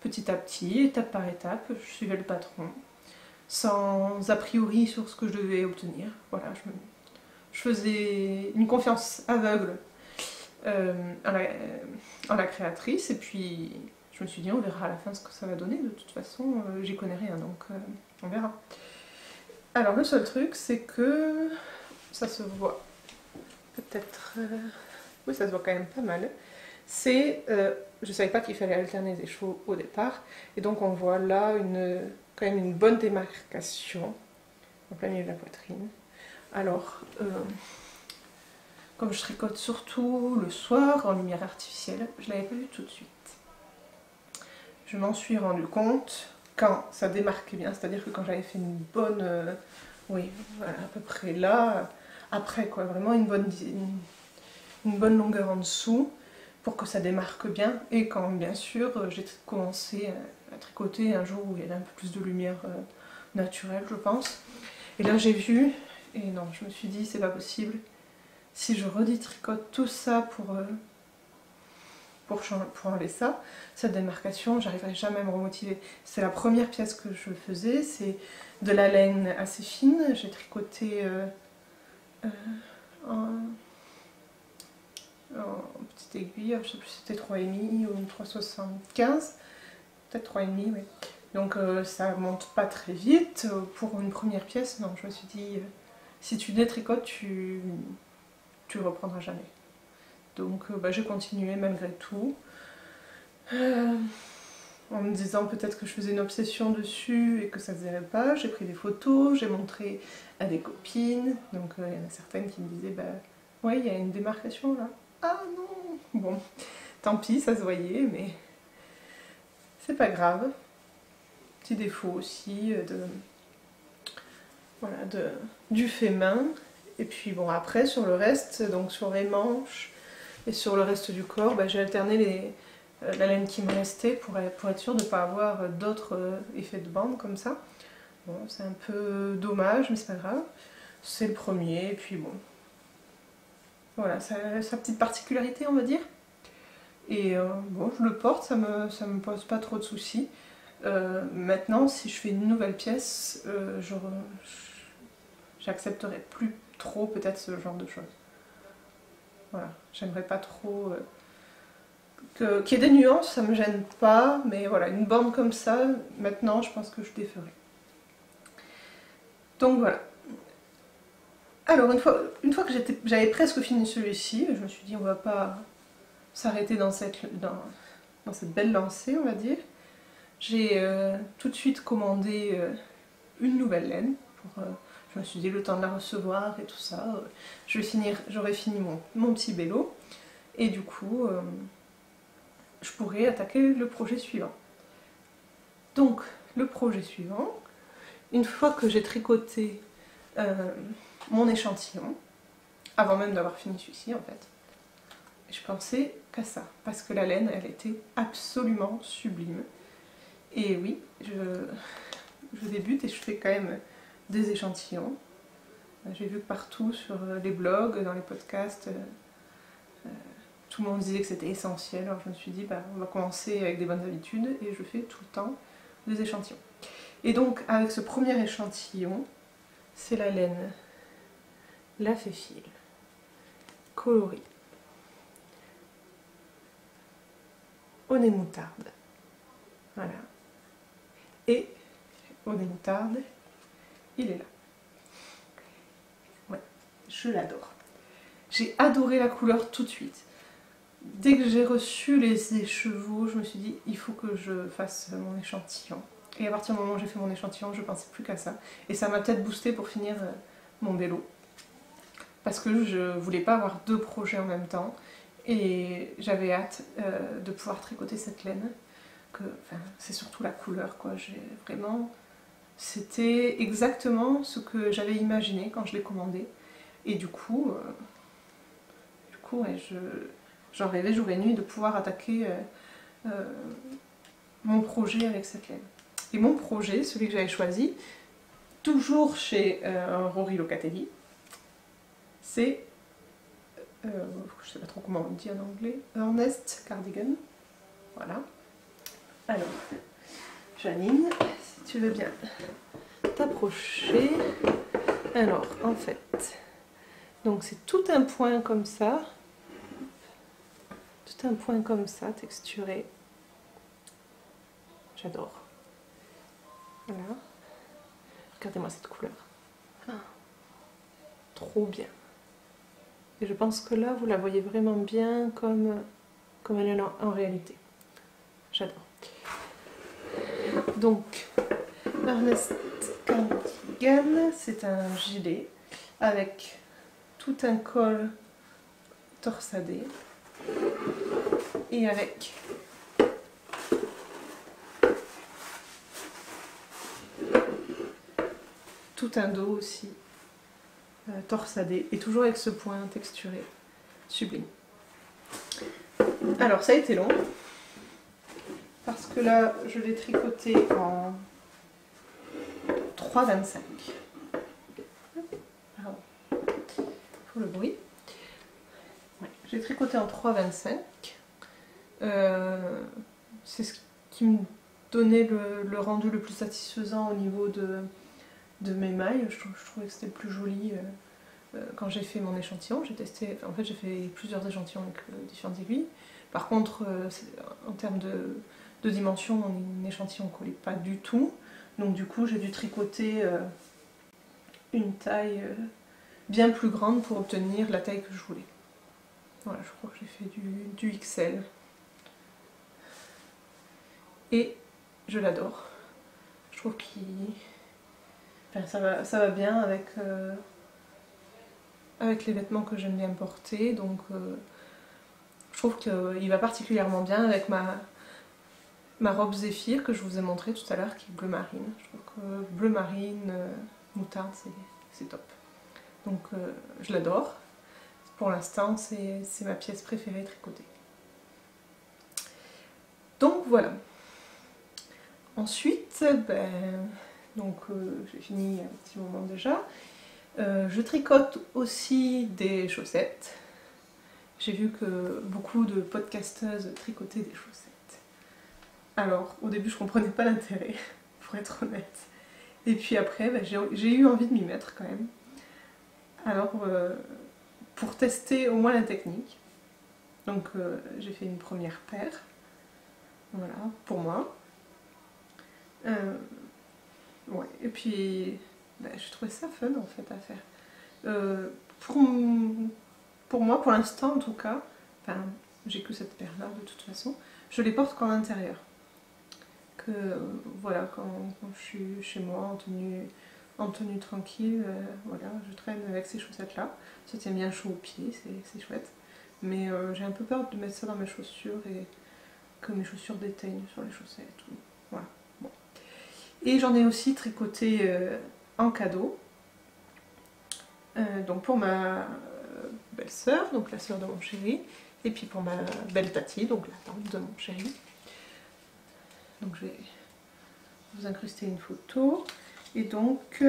Speaker 1: petit à petit, étape par étape, je suivais le patron, sans a priori sur ce que je devais obtenir. Voilà, je faisais une confiance aveugle en la créatrice, et puis je me suis dit on verra à la fin ce que ça va donner. De toute façon, j'y connais rien, donc on verra. Alors le seul truc, c'est que ça se voit peut-être, oui, ça se voit quand même pas mal. C'est, je savais pas qu'il fallait alterner les échos au départ, et donc on voit là quand même une bonne démarcation en plein milieu de la poitrine. Alors, comme je tricote surtout le soir en lumière artificielle, je l'avais pas vu tout de suite. Je m'en suis rendu compte quand ça démarquait bien, c'est-à-dire que quand j'avais fait une bonne, oui, voilà, à peu près là, après quoi, vraiment une bonne longueur en dessous pour que ça démarque bien, et quand bien sûr j'ai commencé à tricoter un jour où il y avait un peu plus de lumière naturelle, je pense, et là j'ai vu, et non, je me suis dit c'est pas possible, si je reditricote tout ça pour enlever ça, cette démarcation, j'arriverai jamais à me remotiver. C'est la première pièce que je faisais, c'est de la laine assez fine, j'ai tricoté en petite aiguille, je sais plus si c'était 3,5 ou 3,75, peut-être 3,5, oui. Donc ça monte pas très vite. Pour une première pièce, non, je me suis dit, si tu détricotes, tu reprendras jamais. Donc j'ai continué malgré tout, en me disant peut-être que je faisais une obsession dessus et que ça se verrait pas. J'ai pris des photos, j'ai montré à des copines, donc il y en a certaines qui me disaient ouais, il y a une démarcation là. Ah non. Bon, tant pis, ça se voyait, mais c'est pas grave. Petit défaut aussi du fait main. Et puis bon, après sur le reste, donc sur les manches et sur le reste du corps, j'ai alterné la laine qui me restait pour être sûre de ne pas avoir d'autres effets de bande comme ça. Bon, c'est un peu dommage, mais c'est pas grave. C'est le premier, et puis bon. Voilà, ça a sa petite particularité, on va dire. Et bon, je le porte, ça me pose pas trop de soucis. Maintenant, si je fais une nouvelle pièce, j'accepterai plus trop peut-être ce genre de choses. Voilà, j'aimerais pas trop qu'il y ait des nuances, ça me gêne pas, mais voilà, une bande comme ça, maintenant, je pense que je déferai. Donc voilà. Alors, une fois que j'avais presque fini celui-ci, je me suis dit, on va pas s'arrêter dans cette belle lancée, on va dire. J'ai tout de suite commandé une nouvelle laine. Je me suis dit, le temps de la recevoir et tout ça, j'aurai fini mon petit Bello. Et du coup, je pourrais attaquer le projet suivant. Donc, le projet suivant, une fois que j'ai tricoté mon échantillon, avant même d'avoir fini celui-ci en fait, je pensais qu'à ça, parce que la laine, elle était absolument sublime. Et oui, je débute et je fais quand même des échantillons. J'ai vu que partout sur les blogs, dans les podcasts, tout le monde disait que c'était essentiel. Alors je me suis dit, on va commencer avec des bonnes habitudes, et je fais tout le temps des échantillons. Et donc avec ce premier échantillon, c'est la laine La Féfile, coloris au nez moutarde. Voilà. Et au nez moutarde, il est là. Ouais, je l'adore. J'ai adoré la couleur tout de suite. Dès que j'ai reçu les écheveaux, je me suis dit, il faut que je fasse mon échantillon. Et à partir du moment où j'ai fait mon échantillon, je ne pensais plus qu'à ça. Et ça m'a peut-être boosté pour finir mon vélo. Parce que je ne voulais pas avoir deux projets en même temps. Et j'avais hâte de pouvoir tricoter cette laine. C'est surtout la couleur, quoi. Vraiment, c'était exactement ce que j'avais imaginé quand je l'ai commandé. Et du coup ouais, j'en rêvais jour et nuit de pouvoir attaquer mon projet avec cette laine. Et mon projet, celui que j'avais choisi, toujours chez Rory Locatelli, c'est, je ne sais pas trop comment on dit en anglais, Earnest Cardigan. Voilà. Alors, Janine, si tu veux bien t'approcher. Alors, en fait, donc c'est tout un point comme ça. Tout un point comme ça, texturé. J'adore. Voilà. Regardez-moi cette couleur. Ah, trop bien. Et je pense que là, vous la voyez vraiment bien comme elle est en réalité. J'adore. Donc, Earnest Cardigan, c'est un gilet avec tout un col torsadé et avec tout un dos aussi torsadé et toujours avec ce point texturé sublime. Alors ça a été long parce que là je l'ai tricoté en 3,25. Pardon pour le bruit. Ouais, j'ai tricoté en 3,25. C'est ce qui me donnait le rendu le plus satisfaisant au niveau de mes mailles. Je trouvais que c'était le plus joli quand j'ai fait mon échantillon. J'ai testé, en fait j'ai fait plusieurs échantillons avec différentes aiguilles. Par contre, en termes de dimension, mon échantillon ne collait pas du tout. Donc du coup j'ai dû tricoter une taille bien plus grande pour obtenir la taille que je voulais. Voilà, je crois que j'ai fait du XL. Et je l'adore. Je trouve qu'il... Enfin, ça va bien avec les vêtements que j'aime bien porter. Donc je trouve qu'il va particulièrement bien avec ma robe Zéphyr que je vous ai montré tout à l'heure, qui est bleu marine. Je trouve que bleu marine, moutarde, c'est top. Donc je l'adore. Pour l'instant, c'est ma pièce préférée tricotée. Donc voilà. Ensuite, j'ai fini un petit moment déjà. Je tricote aussi des chaussettes. J'ai vu que beaucoup de podcasteuses tricotaient des chaussettes. Alors, au début, je comprenais pas l'intérêt, pour être honnête. Et puis après, j'ai eu envie de m'y mettre quand même. Alors, pour tester au moins la technique, donc j'ai fait une première paire. Voilà, pour moi. Ouais, et puis je trouvais ça fun en fait à faire. Pour moi, pour l'instant en tout cas, j'ai que cette paire là de toute façon, je les porte qu'en intérieur. Que voilà, quand je suis chez moi en tenue tranquille, voilà, je traîne avec ces chaussettes là. Ça tient bien chaud aux pieds, c'est chouette. Mais j'ai un peu peur de mettre ça dans mes chaussures et que mes chaussures déteignent sur les chaussettes. Voilà. Bon. Et j'en ai aussi tricoté en cadeau. Donc pour ma belle-sœur, donc la sœur de mon chéri, et puis pour ma belle Tati, donc la tante de mon chéri. Donc je vais vous incruster une photo. Et donc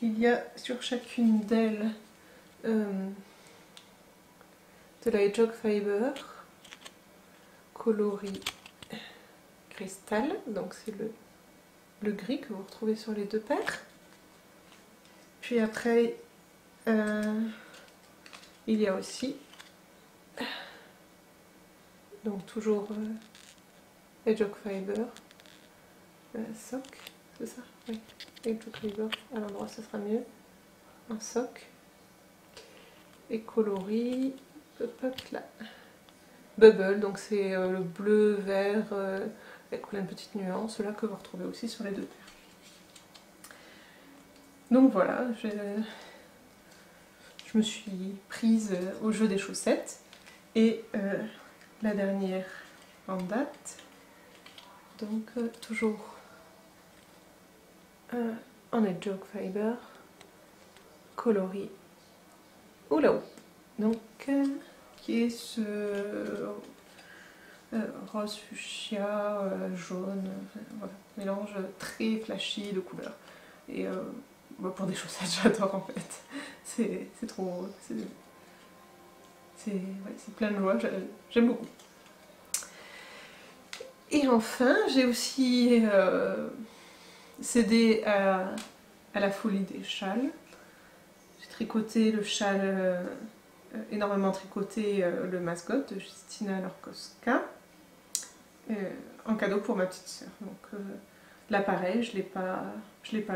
Speaker 1: il y a sur chacune d'elles de la hedgehog fiber coloris cristal, donc c'est le gris que vous retrouvez sur les deux paires. Puis après, il y a aussi, donc toujours Hedgehog Fiber, soc, c'est ça? Oui, Hedgehog Fiber, à l'endroit ça sera mieux, un soc, et coloris, hop là, Bubble, donc c'est le bleu, vert, avec plein de petites nuances, là que vous retrouvez aussi sur les deux paires. Donc voilà, je me suis prise au jeu des chaussettes, et la dernière en date, donc toujours en Hedgehog Fiber, coloris Hula Hoop, donc qui est ce rose fuchsia, jaune, voilà, mélange très flashy de couleurs. Et pour des chaussettes, j'adore en fait. C'est trop. C'est plein de joie, j'aime beaucoup. Et enfin, j'ai aussi cédé à la folie des châles. J'ai tricoté le châle, énormément tricoté, le mascotte de Justina Lorkowska, en cadeau pour ma petite sœur. Donc là pareil, je l'ai pas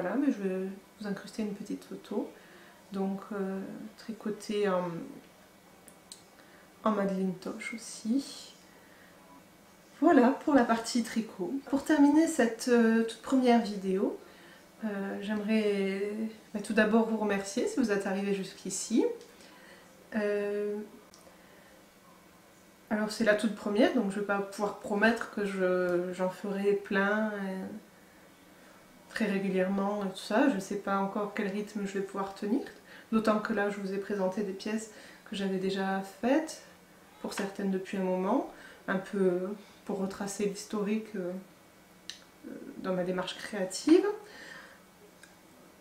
Speaker 1: là, mais je vais vous incruster une petite photo. Donc tricoté en Madeleine Toche aussi. Voilà pour la partie tricot. Pour terminer cette toute première vidéo, j'aimerais tout d'abord vous remercier si vous êtes arrivé jusqu'ici. Alors c'est la toute première, donc je ne vais pas pouvoir promettre que j'en ferai plein très régulièrement et tout ça. Je ne sais pas encore quel rythme je vais pouvoir tenir. D'autant que là je vous ai présenté des pièces que j'avais déjà faites, pour certaines depuis un moment, un peu pour retracer l'historique dans ma démarche créative.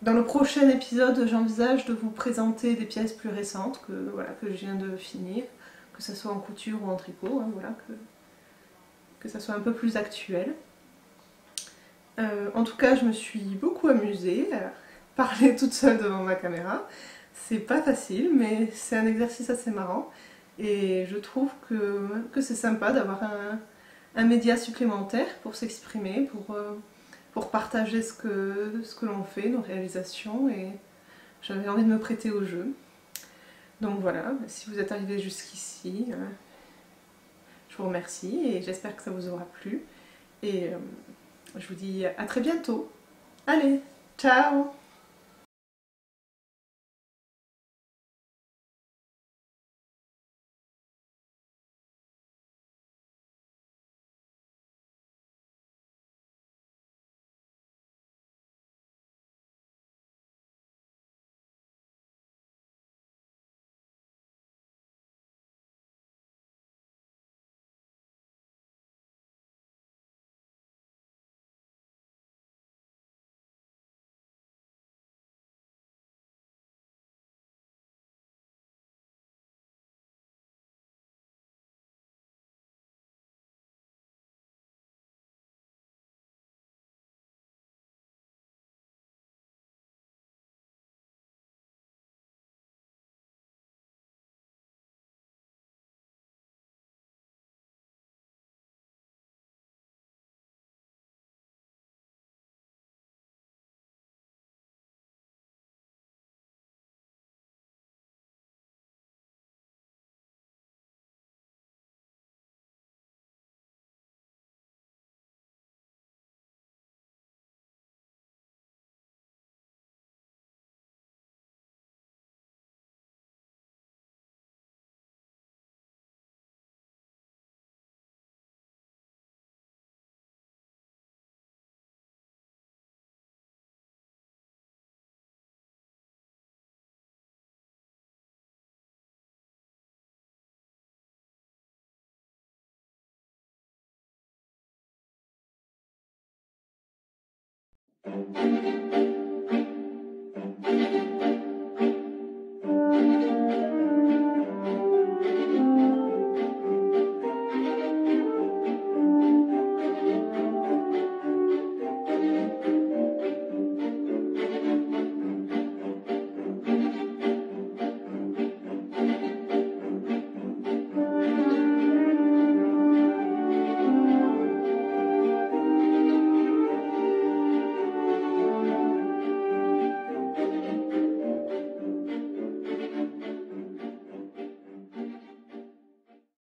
Speaker 1: Dans le prochain épisode, j'envisage de vous présenter des pièces plus récentes que je viens de finir, que ce soit en couture ou en tricot, hein, voilà, que ça soit un peu plus actuel. En tout cas, je me suis beaucoup amusée à parler toute seule devant ma caméra. C'est pas facile, mais c'est un exercice assez marrant. Et je trouve que c'est sympa d'avoir un média supplémentaire pour s'exprimer, pour partager ce que l'on fait, nos réalisations. Et j'avais envie de me prêter au jeu. Donc voilà, si vous êtes arrivé jusqu'ici, je vous remercie et j'espère que ça vous aura plu. Et je vous dis à très bientôt. Allez, ciao!